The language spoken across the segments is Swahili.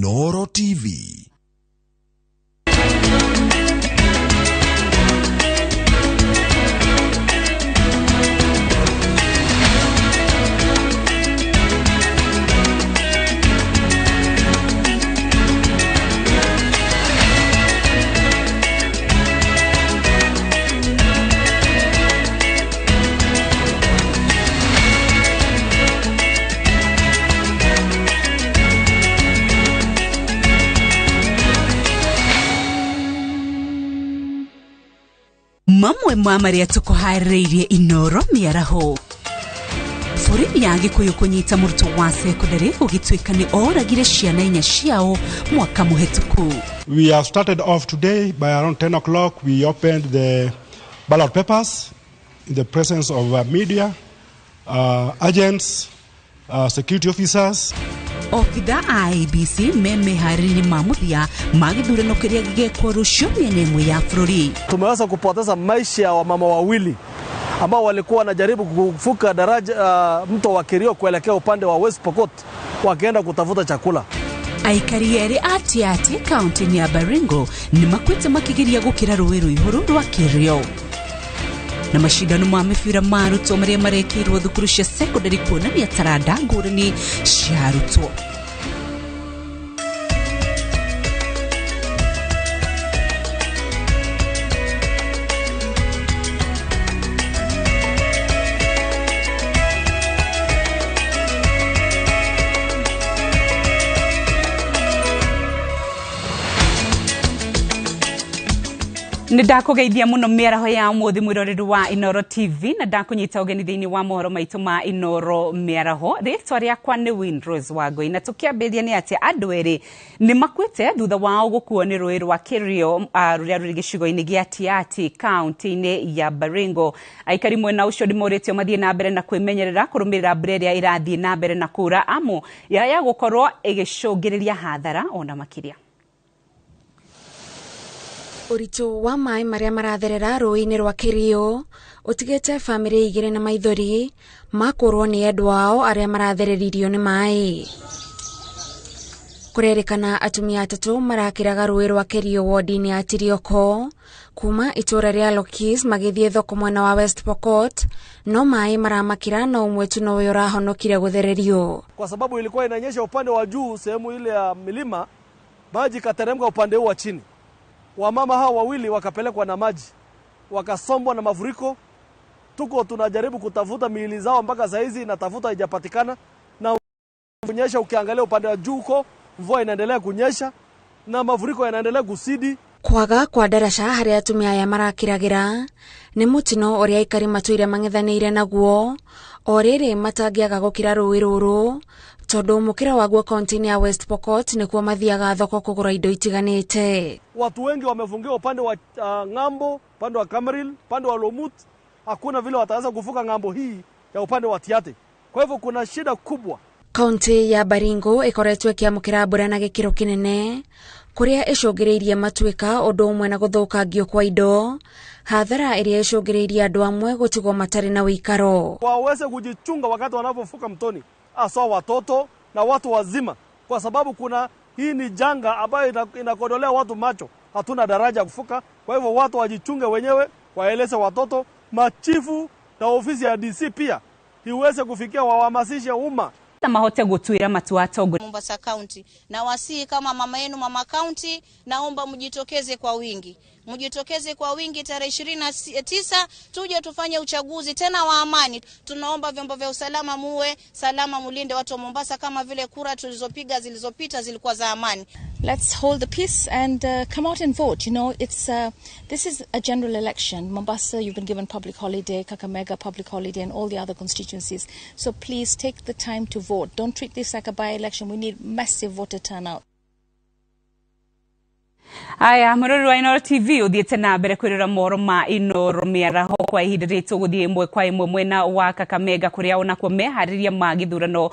Inooro TV. Mamwe mwamaria tukuharirie Inooro Mīaraho. Furimi yangi kunyita muruto wa sekondari ugitwika ni oragire ciana inya ciao mwaka muhetuku. We have started off today by around 10 o'clock. We opened the ballot papers in the presence of media, agents, security officers. Okida IBC meme harini mamuthia magithurano kiria gigekwo rucio mienemo ya bururi. Tumeweza kupoteza maisha ya wamama wawili ambao walikuwa wanajaribu kuvuka daraja mto wa Kerio kuelekea upande wa West Pokot wakienda kutafuta chakula. Aikari ati county ya Baringo ni makwete makigiria gukira ruwiru ihuru rwa Kerio. Na mashindano ma mibira maruto maria marekirwo thukuru cia secondary kuonania taranda ngũrani cia arutwo. Ndakugeithia muno Mīaraho ya muthi mwiroreri wa Inooro TV na ndakunyita ugeni thiini wa mohoro maitu ma Inooro Mīaraho. Ritwa riakwa ni Windrose Wangui na tukiambithia ni ati andu eri ni makwite thutha wao gukuo ni rũĩ rwa Kerio ruria ruri gicigo-ini gia Tiati county-ini ya Baringo. Aikari mwena ucio ndimoretio mathie na mbere na kwimenyerera kurumirira mbere irathie na mbere na kura amu ya gukorwo igicungiriria hathara ona makiria. Urito wa mai maria maratherera rũĩ-inĩ rwa Kerio utigete family igire na maithori makorwo ni andu ao aria marathereririo ni mai. Kurerikana atumia atatu marakiraga rũĩ rwa Kerio ward-ini ya Tirioko kuma itura ria Lokis magithie thoko mwena wa West Pokot no mai maramakira na umwe tu no yorahonokire guthererio. Kwa sababu ilikuwa inanyesha upande wa juu sehemu ile ya milima, maji kateremka upande huu wa chini. Wamama hawa wawili wakapelekwa na maji, wakasombwa na mafuriko. Tuko tunajaribu kutafuta miili zao mpaka saa hizi inatafuta haijapatikana. Na kunyesha ukiangalia upande wa juu huko, mvua inaendelea kunyesha na mafuriko yanaendelea kusidi. Kwaga kwa darasha haria atumia aya marakiragira ni mutino uria aikari matuire mang'ethanire naguo oriri matangiaga gukira rũĩ rũrũ tondu mukira waguo county ya West Pokot nikuo mathiaga thoko kugura indo itiganite. Watu wengi wamefungiwa upande wa ng'ambo, upande wa Kamaril, upande wa Lomut. Hakuna vile wataweza kuvuka ng'ambo hii ya upande wa Tiate. Kwa hivyo kuna shida kubwa. County ya Baringo ikoretwo ikiamukira mbura na gikiro kinene kuria icungiriirie matuika undu umwe na guthukangio kwa indo, hathara iria icungiriirie andu amwe gutigwo matari na wikaro. Waweze kujichunga wakati wanapovuka mtoni, hasa watoto na watu wazima, kwa sababu hii ni janga ambayo inakodolea watu macho. Hatuna daraja kuvuka, kwa hivyo watu wajichunge wenyewe, waeleze watoto, machifu na ofisi ya DC pia iweze kufikia wahamasishe umma mahote gutuira matua togo Mombasa County. Na wasii kama mama yenu mama county, naomba mjitokeze kwa wingi. Mjitokeze kwa wingi tarehe 29 tuje tufanye uchaguzi tena wa amani. Tunaomba vyombo vya usalama muwe salama, mulinde watu wa Mombasa kama vile kura tulizopiga zilizopita zilikuwa za amani. Let's hold the peace and come out and vote. You know, this is a general election. Mombasa, you've been given public holiday, Kakamega public holiday, and all the other constituencies. So please take the time to vote. Don't treat this like a by-election. We need massive voter turnout. Aya, murori wa Inooro TV uthiete na mbere kwirira mohoro ma Inooro Mīaraho kwa ihinda ritu guthie imwe kwa imwe mwena wa Kakamega kuria onakuo mehariria ma githurano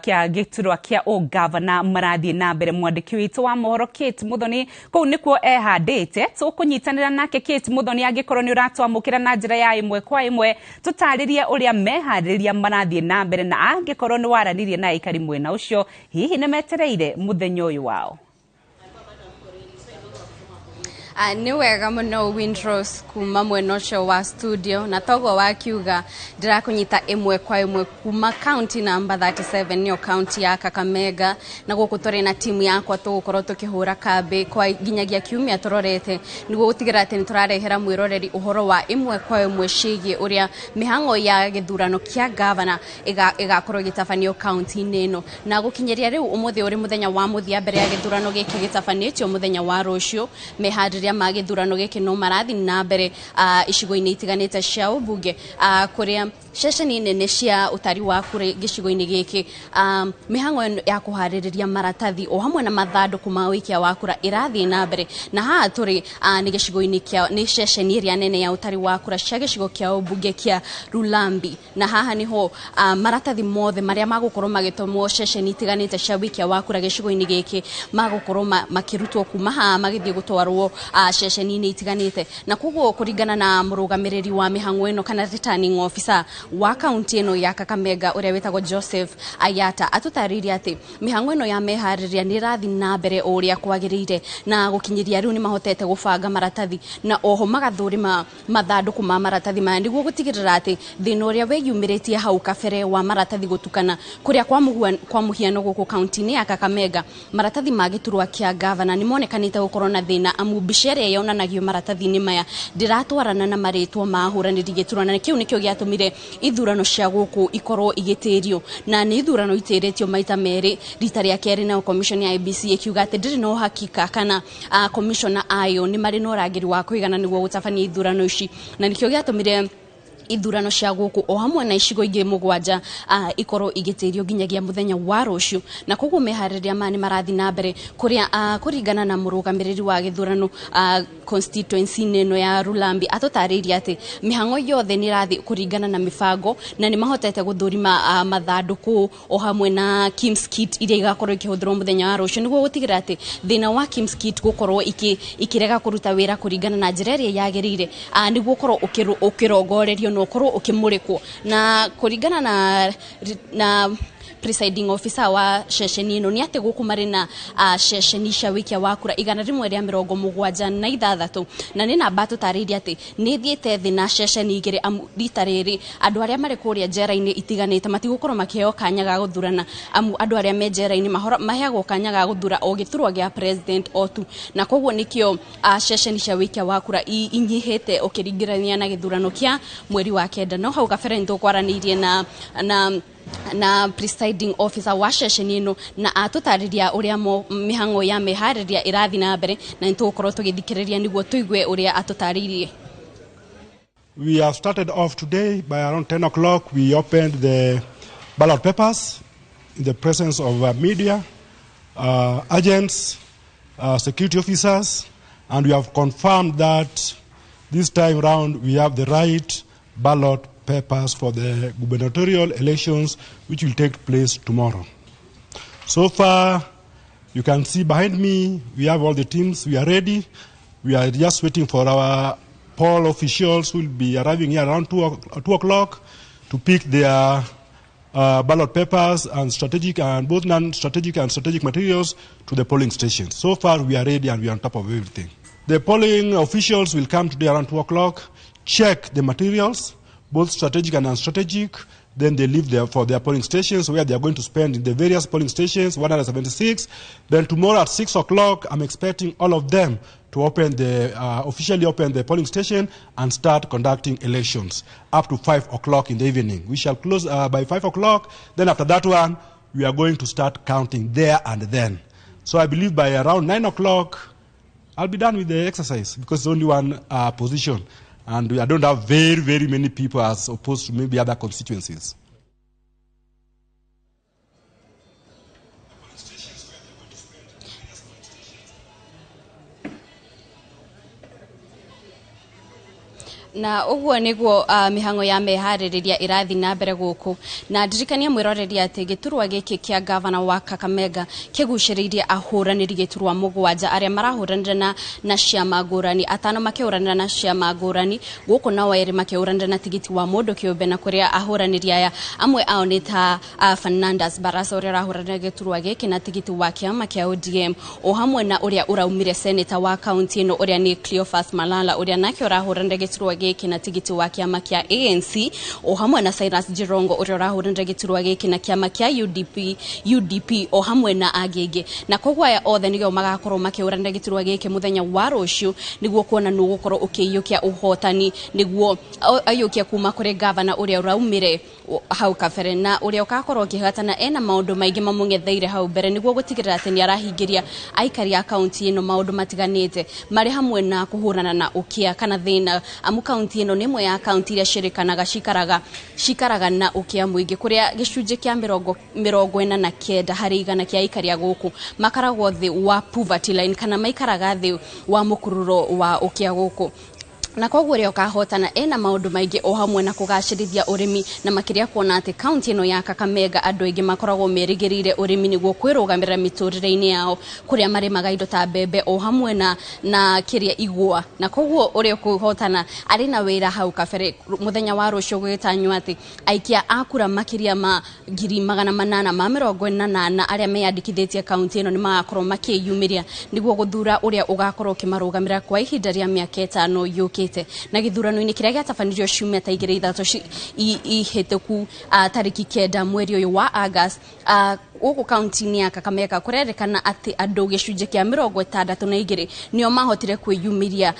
kia giturwa kia ugavana marathie na mbere. Mwandiki witu wa mohoro Kate Muthoni kou nikuo ehandite tukunyitanira nake. Kate Muthoni, angikorwo ni uratwamukira na njira ya imwe kwa imwe, tutaririe uria mehariria marathie na mbere, na angikorwo ni waranirie na ikari mwena ucio, hihi ni metereire muthenya uyu wao. Ni wega muno Windrose kuma mwena ucio wa studio, na togo wakiuga ndirakunyita imwe kwa imwe kuma county number 37 niyo county ya Kakamega, na guku turi na timu yakwa tugukorwo tukihura kambi kwa ginyagia kiumia turorete niguo gutigira ati ni turarehera mwiroreri uhoro wa imwe kwa imwe cigie uria mihango ya githurano kia governor igakorwo gitafanio county neno, na gukinyeria riu umuthi uri muthenya wa muthia mbere ya githurano giki gitafanitio muthenya wa rucio. Mehadria magithurano giki no marathi na mbere icigo-ini itiganite cia ubunge kuria ceceni nene cia utari wa kure gicigo-ini giki mihango ya kuhaririria maratathi o hamwe na mathanduku ma wikia wa kura irathi na mbere, na haha turi ni gicigo-ini kia ni ceceni iria nene ya utari wa kura cia gicigo kia ubunge kia Rulambi, na haha niho maratathi mothe maria magukorwo magitomwo ceceni itiganite cia wikia wa kura gicigo-ini giki magukorwo makirutwo kuma haha magithie gutwarwo ceceni-ini itiganite, na koguo kuringana na murugamiriri wa mihango ino kana returning officer wa county ino ya Kakamega uria wetagwo Joseph Ayata atutariria ati mihango ino ya mehariria ni rathi na mbere uria kwagirire, na gukinyiria riu ni mahotete gubanga maratathi na oho magathurima mathanduku ma maratathi maya niguo gutigirira ati thina uria weyumiritie hau kabere wa maratathi gutukana kuria kwa muhiano guku county-ini ya Kakamega maratathi magiturwa kia governor ni monekanite gukorwo na thina amu bicere yonanagio maratathi-ini maya ndiratwarana na maritwo mahuraniri giturana, na kiu nikio giatumire ithurano cia guku ikorwo igitirio, na ni ithurano itiritio maita meri. Rita ria keri na commission ya IBC ikiuga ati ndiri no hakika kana commissioner ayo ni mari no rangiri wa kuigana niguo gutabania ithurano ici, na nikio giatumire ithurano cia guku o hamwe na icigo ingi mugwanja ikorwo igitirio ginyagia muthenya wa rucio, na koguo mehariria mani marathi na mbere kuria kuringana na murugamiriri wa githurano constituency neno ya Rulambi atutariria ati mihango yothe ni rathi kuringana na mifango, na ni mahotete guthurima mathanduku o hamwe na Kim's kit iria igakorwo ikihuthirwo muthenya wa rucio niguo gutigira ati thina wa Kim's kit gukorwo ikirega kuruta wira kuringana na njira iria yagirire niguo korwo ukirongorerio no korwo ukimurikwo, na kuringana na presiding officer wa ceceni ino ni ati guku mari na ceceni cia wikia wa kura 176 na ni namba tutariria ati ni thiete thina ceceni igiri amu rita riri andu aria mari kuria njera-ini itiganite matigukorwo makiheo kanya ga guthurana amu andu aria me njera-ini maheagwo kanya ga guthura o giturwa gia president otu, na koguo nikio ceceni cia wikia wa kura inyihite ukiringirania na githurano kia mweri wa kenda. No hau kabere ntukwaranirie na presiding officer wa ceceni ino na atutariria uria mihango ya mehariria irathi na mbere, na nitukorwo tugithikiriria niguo tuigue uria atutaririe. We have started off today by around 10 o'clock. We opened the ballot papers in the presence of media, agents, security officers, and we have confirmed that this time round we have the right ballot papers for the gubernatorial elections, which will take place tomorrow. So far, you can see behind me, we have all the teams. We are ready. We are just waiting for our poll officials who will be arriving here around 2 o'clock to pick their ballot papers and strategic and both non-strategic and strategic materials to the polling stations. So far, we are ready and we are on top of everything. The polling officials will come today around 2 o'clock, check the materials, both strategic and non-strategic. Then they leave there for their polling stations where they are going to spend in the various polling stations, 176. Then tomorrow at 6 o'clock, I'm expecting all of them to open officially open the polling station and start conducting elections up to 5 o'clock in the evening. We shall close by 5 o'clock. Then after that one, we are going to start counting there and then. So I believe by around 9 o'clock, I'll be done with the exercise because it's only one position. And I don't have very, very many people as opposed to maybe other constituencies. na uguo niguo mihango ya mehaririria irathi na mbere guku na ndirikania mwiroreria ati giturwa giki kia governor wa Kakamega kiguciririe ahuraniri giturwa mugwanja aria marahuranira na ciama ngurani atano makiuranira na ciama ngurani guku na wairi makiuranira na tigiti wa mundu kiumbe na kuria ahuraniri aya amwe ao ni ta Fernandes Barasa uria ahuranira giturwa giki na tigiti wa kiama kia ODM o hamwe na uria uraumire senator wa county ino uria ni Cleophas Malala uria nake urahuranira giturwa giki na tigiti wa kiama kia ANC o hamwe na Cyrus Jirongo uria urahuranira giturwa giki na kiama kia UDP o hamwe na agenge na kogwa ya othe nigio magakorwo makiuranira giturwa giki muthenya wa rucio niguo kuona nu gukorwo ukiyukia uhotani niguo ayukia kuma kuri governor uria uraumire hau kabere na uria ukakorwo kihatana ena maundu maingi mamungetheire hau mbere niguo gutigirira ati ni arahingiria aikari a county ino maundu matiganite mari hamwe na kuhurana na ukia kana thina amu county ino ni imwe ya county iria cirikanaga cikaraga na ukia muingi kuria gicunje kia 49 hari igana kia aikari a guku makaragwo thi wa poverty line kana maikaraga thi wa mukururo wa ukia guku na kogwo rio kahotana ena maundu maingi o hamwe na kugacirithia urimi na makiria kuona ati county ino ya Kakamega andu aingi makoragwo merigirire urimi niguo kwirugamirira miturire-ini yao kuria mari magaido ta mbembe o hamwe na kiria igwa na kogwo urio kuhotana ari na wira hau kabere muthenya wa rucio gwitanywa ati aikia akura makiria ma 848 aria meyandikithitie county ino ni magakorwo makiyumiria niguo guthura uria ugakorwo kimarugamirira kwa ihinda ria miaka 5 yuki na githurano-ini kiria giatabanirio ciumia ta 2-3 ihituku tariki 9 mweri uyu wa August uku county-ini ya Kakamega kurerekana ati andu gicunje kia 62 nio mahotire kwiyumiria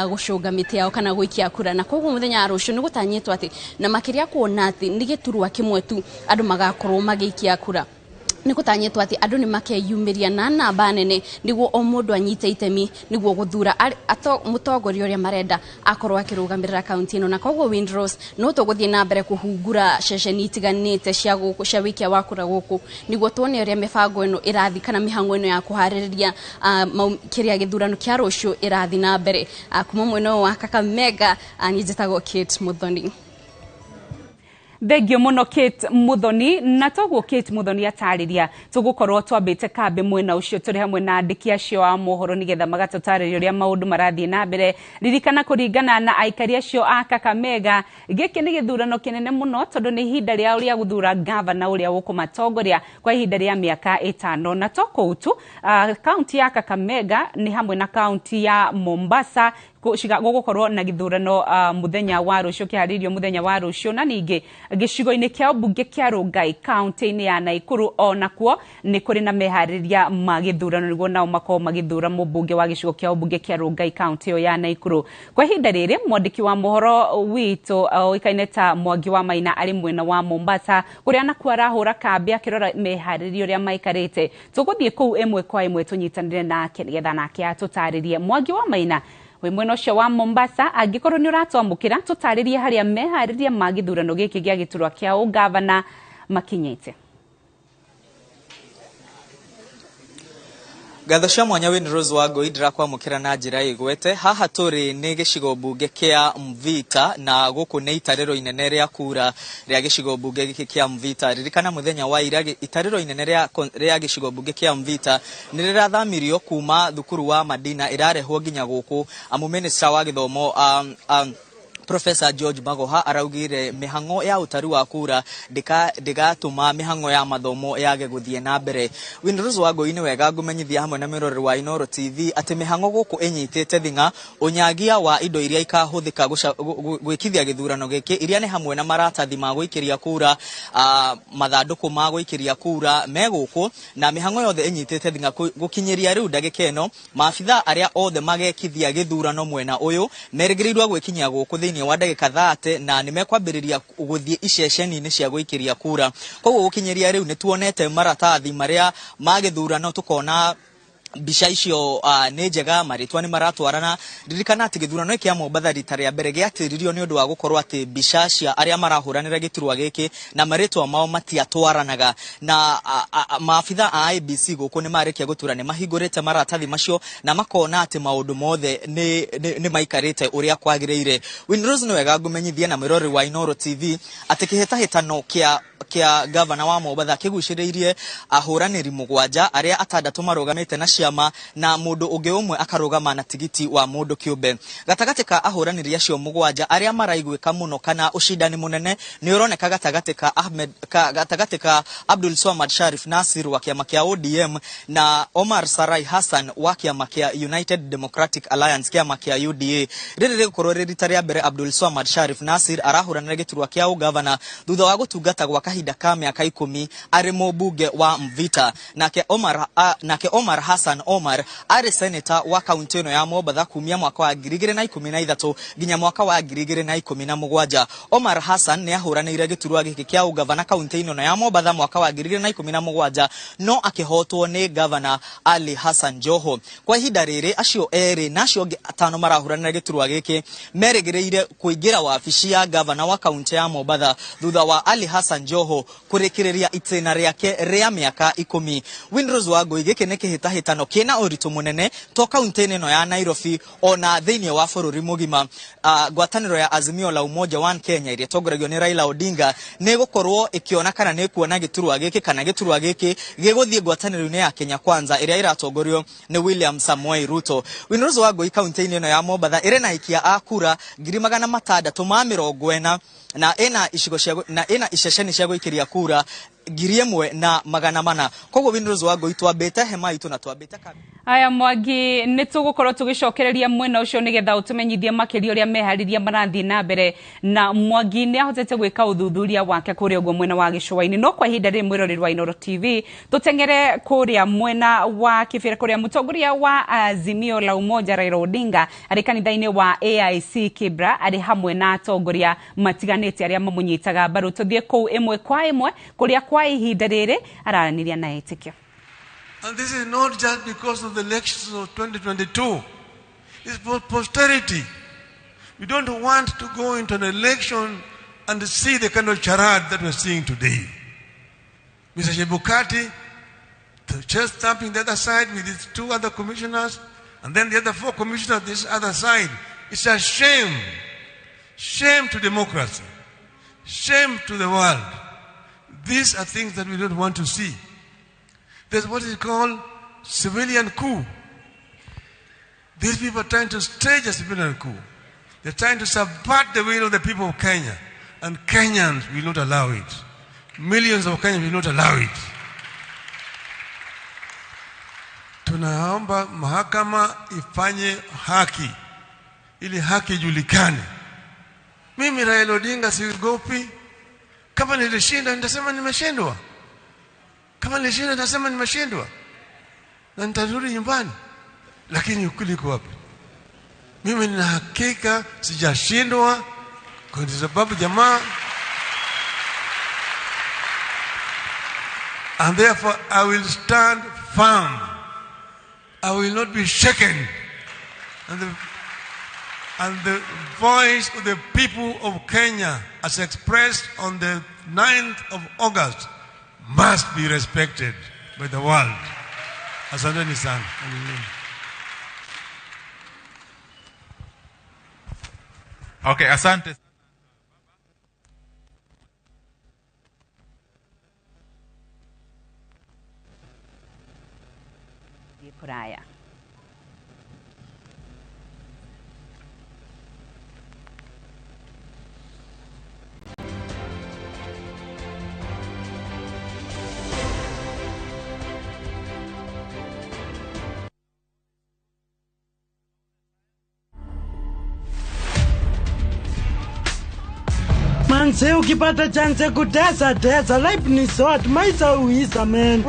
gucunga miti yao kana guikia kura na koguo muthenya wa rucio ni gutanyitwo ati na makiria kuona ati ni giturwa kimwe tu andu magakorwo magiikia kura nikutanyitwo ati andu ni makeyumiria na namba nene niguo o mundu anyite itemi niguo guthura mutongoria uria marenda akorwo akirugamirira county ino na kogwo Windrose no tuguthie na mbere kuhungura ceceni itiganite cia guku cia wikia wa kura guku niguo tuone uria mibango ino irathi kana mihango ino ya kuhaririria kiria githurano kia rucio irathi na mbere kuma mweno wa Kakamega njitagwo Kate Muthoni. Thengio muno Kate Muthoni na toguo Kate Muthoni atariria tugukorwo twambite kambe mwena ucio turi hamwe na andiki acio a mohoro nigetha magatutariria uria maundu marathie na mbere ririkana kuringana na aikari acio a Kakamega giki ni githurano kinene muno tondu ni ihinda ria uria guthura governor uria ukumatongoria kwa ihinda ria miaka 5 na tokoutu county ya Kakamega ni hamwe na county ya Mombasa gugukorwo na githurano muthenya wa rucio kiharirio muthenya wa rucio na ningi gicigo-ini kia bunge kia Rongai county-ini ya Naikuru ona kuo ni kuri na mehariria ma githurano niguo nao makorwo magithura mubunge wa gicigo kia bunge kia Rongai county ya Naikuru kwa ihinda riri mwandiki wa mohoro witu oikaine ta Mwangi wa Maina ari mwena wa Mombasa kuria nakuo arahura kambi akirora meharirio uria maikarite tuguthie kuu imwe kwa imwe tunyitanire nake nigetha nake atutaririe Mwangi wa Maina we mwena ucio wa Mombasa angikorwo ni uratwamukira tutaririe haria mehariria ma githurano giki gia giturwa kia ugavana makinyite. Gatho cia mwanya Windrose wa Ngoi ndirakwamukira na njira igwete haha turi ni gicigo bunge kia Mvita na guku ni itariro inene ria kura ria gicigo bunge giki kia Mvita ririkana muthenya wa ira itariro inene ria gicigo bunge kia Mvita ni rirathamirio kuma thukuru wa Madina irarehwo nginya guku amu minister wa githomo Professor George Magoha araugire mihango ya utari wa kura ndigatuma mihango ya mathomo yage guthie na mbere. Windrose wa Ngoi ni wega ngumenyithia hamwe na miroreri wa Inooro TV ati mihango guku inyitite thinga unyagia wa indo iria ikahuthika gwikithia githurano giki iria ni hamwe na maratathi ma guikiria kura mathanduku ma guikiria kura meguku na mihango yothe inyitite thinga gukinyiria riu ndagika ino maabitha aria othe magekithia githurano mwena uyu merigiriirwa gwikinyia guku ni wa ndagika 30 na nimekwambiriria guthie iceceni-ini cia guikiria kura koguo gukinyiria riu ni tuonete maratathi maria magithurano tukona Bisha icio nä njega maritwa nä maratwarana ririkana atä githurano gä kä a Mombatha rita rĩa mbere gä atĩririo nĩ ũndũ wa gũkorwo atĩ mbica cia arĩa marahũranĩra gĩturwa gĩkĩ na marĩtwa mao matiatwaranaga na maabitha a IEBC gũkũ nĩ marĩkia gũtura nĩ mahingũrĩte maratathi macio na makona atĩ maũndũ mothe nĩ maikarĩte ũrĩa kwagĩrĩire. Winrose nĩ wega ngũmenyithie na mwĩrori wa Inooro TV atĩ kĩhĩtahĩtano kĩa gavana wa Mombatha kĩgucĩrĩirie ahũranĩri mũgwanja arĩa atandatũ marũgamĩte na ciama na mũndũ ũngĩ ũmwe akarũgama na tigiti wa mũndũ kĩũmbe. Gatagatĩ ka ahũranĩri acio mũgwanja arĩa maraiguĩka mũno kana ũcindani mũnene nĩ ũroneka gatagatĩ ka Abdul Swamad Sharif Nasir wa kĩama kĩa ODM na Omar Sarai Hassan wa kĩama kĩa United Democratic Alliance kĩama kĩa UDA. Rĩrĩ rĩgũkorwo rĩrita rĩa mbere Abdul Swamad Sharif Nasir arahũranĩra gĩturwa kĩa ũgavana thutha wa gũtungata gwa kahinda ka mĩaka 10 arĩ mũmbunge wa Mvita. Nake Omar Hassan Omar arĩ senator wa kaunti ĩno ya Mombatha kumia mwaka wa 2013 nginya mwaka wa 2017. Omar Hassan nĩ ahũranĩire gĩturwa gĩkĩ kĩa ũgavana kaunti ĩno ya Mombatha mwaka wa 2017 no akĩhotwo nĩ gavana Ali Hassan Joho. Kwa ihinda rĩrĩ acio erĩ na acio atano marahũranĩra gĩturwa gĩkĩ merĩgĩrĩire kũingĩra wabici ya gavana wa kaunti ya Mombatha thutha wa Ali Hassan Joho kũrĩkĩrĩria itĩna rĩake rĩa mĩaka 10. Winrose wa Ngũi gĩkĩ nĩ kĩhĩtahĩtano kĩna ũritũ mũnene to kaunti-inĩ ĩno ya Nairobi ona thĩinĩ wa bũrũri mũgima. Ngwatanĩro ya Azimio la Umoja One Kenya ĩrĩa ĩtongoragio nĩ Raila Odinga nĩ gũkorwo ĩkĩona kana nĩ kuona gĩturwa gĩkĩ kana gĩturwa gĩkĩ gĩgũthiĩ ngwatanĩro-inĩ ya Kenya Kwanza ĩrĩa ĩratongorio nĩ William Samoei Ruto. Winrose wa Ngũi kaunti-inĩ ĩno ya Mombatha ĩrĩ na aikia a kura 640,000 na ĩna iceceni cia gũikĩria kura 1,400. Koguo Winrose wa Ngũi twambĩte hema itũ na twambĩte aya Mwangi nĩ tũgũkorwo tũgĩcokereria mwena ũcio nĩgetha ũtũmenyithie makĩria ũrĩa meharĩria marathiĩ na mbere na Mwangi nĩ ahotete gwĩka ũthuthuria wake kũrĩa ũguo mwena wa gĩcũa-inĩ no kwa ihinda rĩrĩ mwĩroreri wa Inooro TV tũtengere kũrĩa mwena wa kĩbĩra kũrĩa mũtongoria wa Azimio la Umoja Raila Odinga arĩ kanitha-inĩ wa AIC Kibra arĩ hamwe na atongoria matiganĩte arĩa mamũnyitaga mbaru. Tũthiĩ kũu ĩmwe kwa ĩmwe kũrĩa kwa ihinda rĩrĩ aranĩria na etĩkio. And this is not just because of the elections of 2022. It's for posterity. We don't want to go into an election and see the kind of charade that we're seeing today. Mr. Chebukati, the chest thumping the other side with his 2 other commissioners, and then the other 4 commissioners this other side. It's a shame. Shame to democracy. Shame to the world. These are things that we don't want to see. There's what is called civilian coup. These people are trying to stage a civilian coup. They're trying to subvert the will of the people of Kenya. And Kenyans will not allow it. Millions of Kenyans will not allow it. Tunaomba mahakama ifanye haki. Ili haki ijulikane. Mimi Raila Odinga siogopi. Kama nilishinda nitasema nimeshindwa. Kama nilishinda nitasema nimeshindwa. Na nitarudi nyumbani. Lakini ukweli uko wapi? Mimi nina hakika sijashindwa kwa sababu jamaa. And therefore I will stand firm. I will not be shaken. And the voice of the people of Kenya as expressed on the 9th of August must be respected by the world. Asanteni sana. Okay, asante. Kuraya. Manze ukipata chance kutesa tesa, life ni short, maisha huisha man.